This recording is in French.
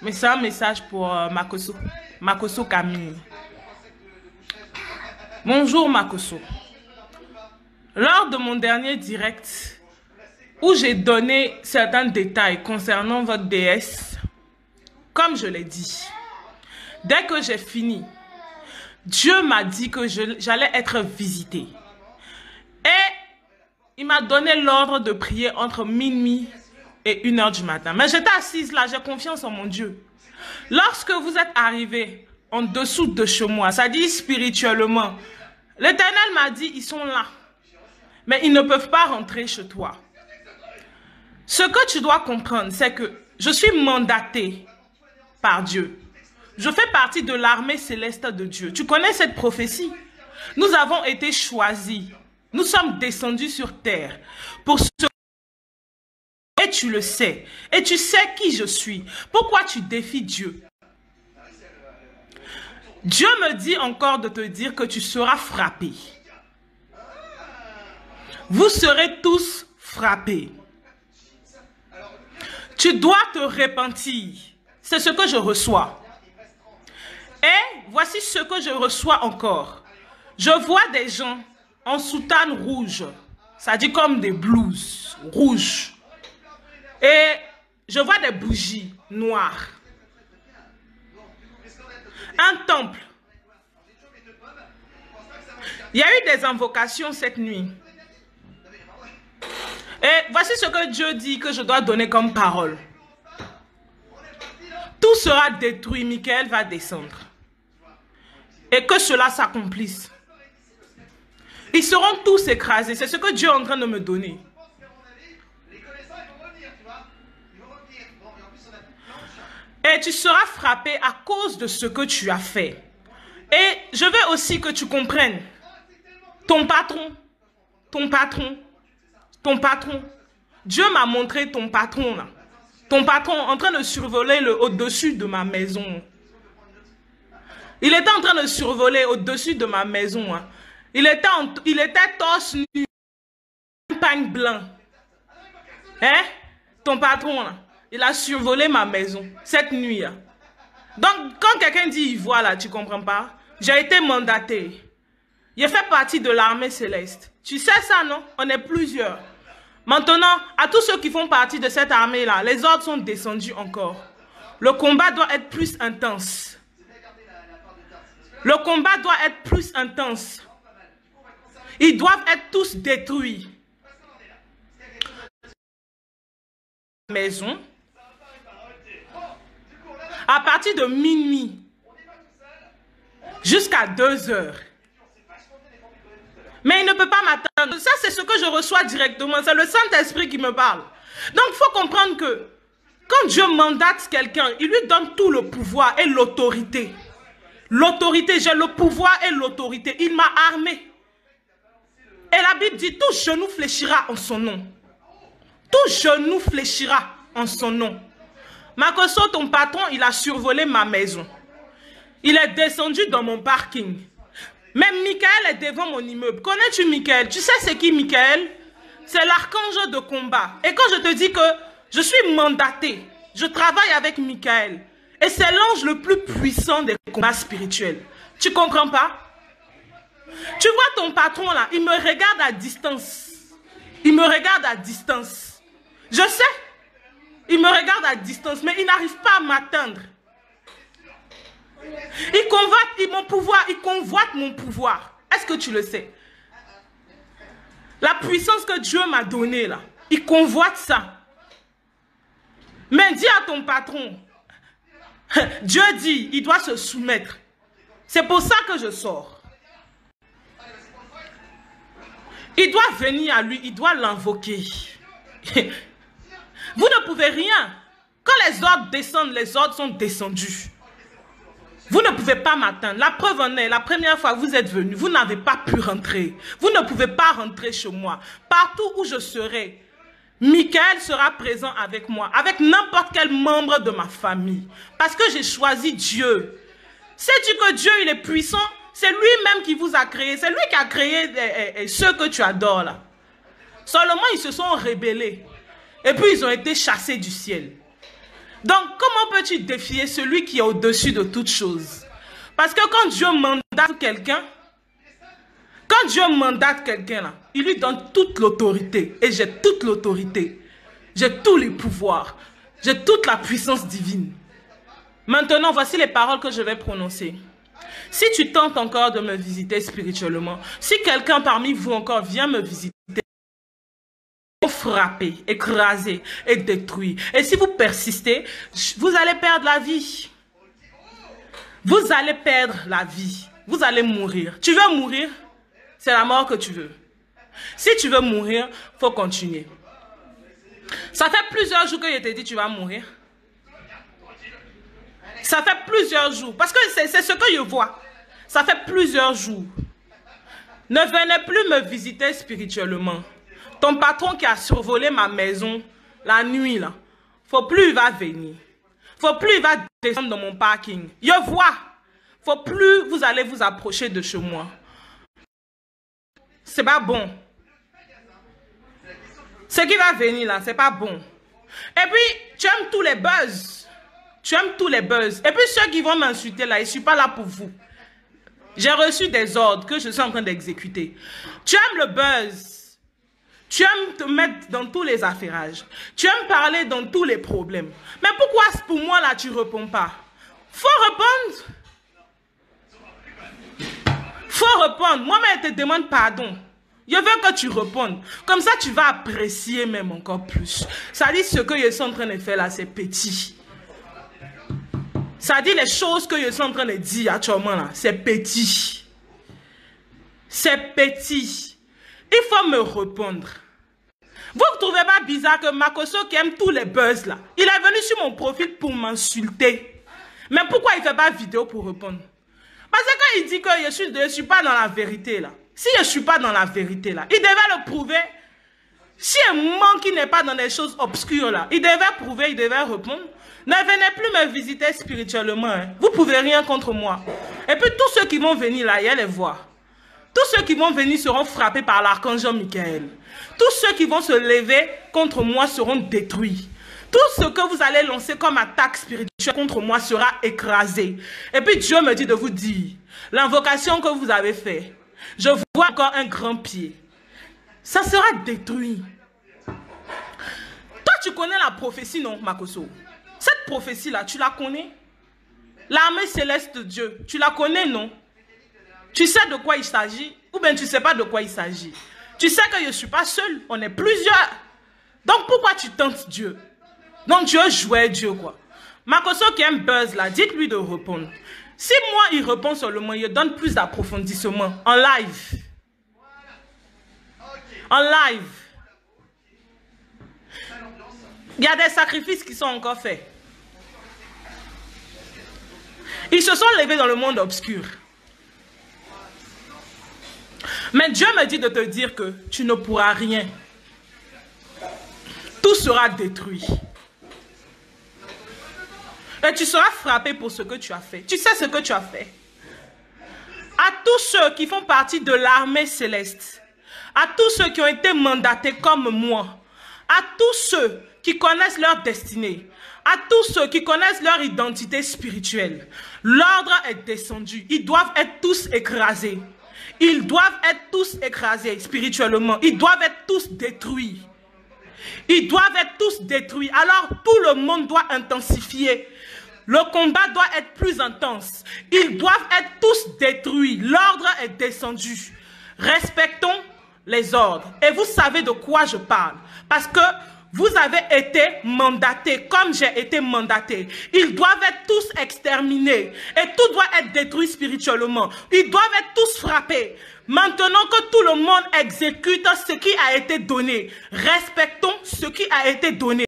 Mais c'est un message pour Makoso. Makoso Camille. Bonjour Makoso. Lors de mon dernier direct, où j'ai donné certains détails concernant votre déesse, comme je l'ai dit, dès que j'ai fini, Dieu m'a dit que j'allais être visité. Et il m'a donné l'ordre de prier entre minuit et 1 h du matin. Mais j'étais assise là, j'ai confiance en mon Dieu. Lorsque vous êtes arrivé en dessous de chez moi, ça dit spirituellement, l'Éternel m'a dit, ils sont là. Mais ils ne peuvent pas rentrer chez toi. Ce que tu dois comprendre, c'est que je suis mandaté par Dieu. Je fais partie de l'armée céleste de Dieu. Tu connais cette prophétie? Nous avons été choisis. Nous sommes descendus sur terre pour ce... Et tu le sais. Et tu sais qui je suis. Pourquoi tu défies Dieu? Dieu me dit encore de te dire que tu seras frappé. Vous serez tous frappés. Tu dois te repentir. C'est ce que je reçois. Et voici ce que je reçois encore. Je vois des gens en soutane rouge. Ça dit comme des blouses rouges. Et je vois des bougies noires. Un temple. Il y a eu des invocations cette nuit. Et voici ce que Dieu dit que je dois donner comme parole. Tout sera détruit, Michael va descendre. Et que cela s'accomplisse. Ils seront tous écrasés. C'est ce que Dieu est en train de me donner. Et tu seras frappé à cause de ce que tu as fait. Et je veux aussi que tu comprennes. Ton patron, Dieu m'a montré ton patron là. Ton patron en train de survoler au-dessus de ma maison. Il était en train de survoler au-dessus de ma maison. Hein. Il était torse nu, un pagne blanc. Hein? Ton patron là, il a survolé ma maison cette nuit. Hein. Donc quand quelqu'un dit il voit là, tu comprends pas? J'ai été mandaté. J'ai fait partie de l'armée céleste. Tu sais ça, non? On est plusieurs. Maintenant, à tous ceux qui font partie de cette armée-là, les ordres sont descendus encore. Le combat doit être plus intense. Le combat doit être plus intense. Ils doivent être tous détruits. Maison. À partir de minuit jusqu'à 2 h. Mais il ne peut pas m'attendre. Ça, c'est ce que je reçois directement. C'est le Saint-Esprit qui me parle. Donc, il faut comprendre que quand Dieu mandate quelqu'un, il lui donne tout le pouvoir et l'autorité. L'autorité, j'ai le pouvoir et l'autorité. Il m'a armé. Et la Bible dit, tout genou fléchira en son nom. Tout genou fléchira en son nom. Makoso, ton patron, il a survolé ma maison. Il est descendu dans mon parking. Même Michael est devant mon immeuble. Connais-tu Michael? Tu sais c'est qui Michael? C'est l'archange de combat. Et quand je te dis que je suis mandaté, je travaille avec Michael. Et c'est l'ange le plus puissant des combats spirituels. Tu comprends pas? Tu vois ton patron là, il me regarde à distance. Il me regarde à distance. Je sais. Il me regarde à distance, mais il n'arrive pas à m'atteindre. Il convoite mon pouvoir, il convoite mon pouvoir. Est-ce que tu le sais? La puissance que Dieu m'a donnée là, il convoite ça. Mais dis à ton patron, Dieu dit, il doit se soumettre. C'est pour ça que je sors. Il doit venir à lui, il doit l'invoquer. Vous ne pouvez rien. Quand les ordres descendent, les ordres sont descendus. Vous ne pouvez pas m'atteindre. La preuve en est, la première fois que vous êtes venu, vous n'avez pas pu rentrer. Vous ne pouvez pas rentrer chez moi. Partout où je serai, Michael sera présent avec moi, avec n'importe quel membre de ma famille. Parce que j'ai choisi Dieu. Sais-tu que Dieu, il est puissant? C'est lui-même qui vous a créé. C'est lui qui a créé ceux que tu adores là. Seulement, ils se sont rebellés. Et puis, ils ont été chassés du ciel. Donc, comment peux-tu défier celui qui est au-dessus de toutes choses? Parce que quand Dieu mandate quelqu'un, là, il lui donne toute l'autorité. Et j'ai toute l'autorité. J'ai tous les pouvoirs. J'ai toute la puissance divine. Maintenant, voici les paroles que je vais prononcer. Si tu tentes encore de me visiter spirituellement, si quelqu'un parmi vous encore vient me visiter, frapper, écraser et détruire. Et si vous persistez, vous allez perdre la vie. Vous allez perdre la vie. Vous allez mourir. Tu veux mourir? C'est la mort que tu veux. Si tu veux mourir, il faut continuer. Ça fait plusieurs jours que je t'ai dit tu vas mourir. Ça fait plusieurs jours. Parce que c'est ce que je vois. Ça fait plusieurs jours. Ne venez plus me visiter spirituellement. Ton patron qui a survolé ma maison la nuit, là, faut plus il va venir. Faut plus il va descendre dans mon parking. Je vois. Faut plus vous allez vous approcher de chez moi. C'est pas bon. Ce qui va venir là, c'est pas bon. Et puis, tu aimes tous les buzz. Tu aimes tous les buzz. Et puis, ceux qui vont m'insulter là, je ne suis pas là pour vous. J'ai reçu des ordres que je suis en train d'exécuter. Tu aimes le buzz. Tu aimes te mettre dans tous les affairages. Tu aimes parler dans tous les problèmes. Mais pourquoi pour moi là, tu ne réponds pas? Faut répondre. Faut répondre. Moi-même, je te demande pardon. Je veux que tu répondes. Comme ça, tu vas apprécier même encore plus. Ça dit ce que je suis en train de faire là, c'est petit. Ça dit les choses que je suis en train de dire actuellement là, c'est petit. C'est petit. Il faut me répondre. Vous ne trouvez pas bizarre que Makosso qui aime tous les buzz là, il est venu sur mon profil pour m'insulter. Mais pourquoi il ne fait pas vidéo pour répondre? Parce que quand il dit que je ne suis pas dans la vérité là, si je ne suis pas dans la vérité là, il devait le prouver. Si un moment qui n'est pas dans les choses obscures là, il devait prouver, il devait répondre. Ne venez plus me visiter spirituellement. Hein. Vous ne pouvez rien contre moi. Et puis tous ceux qui vont venir là, il y a les voir. Tous ceux qui vont venir seront frappés par l'archange Michael. Tous ceux qui vont se lever contre moi seront détruits. Tout ce que vous allez lancer comme attaque spirituelle contre moi sera écrasé. Et puis Dieu me dit de vous dire, l'invocation que vous avez faite, je vois encore un grand pied. Ça sera détruit. Toi, tu connais la prophétie, non, Makosso? Cette prophétie-là, tu la connais? L'armée céleste de Dieu, tu la connais, non? Tu sais de quoi il s'agit? Ou bien tu ne sais pas de quoi il s'agit? Tu sais que je ne suis pas seul, on est plusieurs. Donc pourquoi tu tentes Dieu? Donc Dieu jouait Dieu, quoi. Makosso qui aime buzz, là, dites-lui de répondre. Si moi, il répond seulement, il donne plus d'approfondissement en live. En live. Il y a des sacrifices qui sont encore faits. Ils se sont levés dans le monde obscur. Mais Dieu me dit de te dire que tu ne pourras rien. Tout sera détruit. Et tu seras frappé pour ce que tu as fait. Tu sais ce que tu as fait. À tous ceux qui font partie de l'armée céleste, à tous ceux qui ont été mandatés comme moi, à tous ceux qui connaissent leur destinée, à tous ceux qui connaissent leur identité spirituelle, l'ordre est descendu. Ils doivent être tous écrasés. Ils doivent être tous écrasés spirituellement. Ils doivent être tous détruits. Ils doivent être tous détruits. Alors tout le monde doit intensifier. Le combat doit être plus intense. Ils doivent être tous détruits. L'ordre est descendu. Respectons les ordres. Et vous savez de quoi je parle. Parce que vous avez été mandatés comme j'ai été mandaté. Ils doivent être tous exterminés. Et tout doit être détruit spirituellement. Ils doivent être tous frappés. Maintenant que tout le monde exécute ce qui a été donné, respectons ce qui a été donné.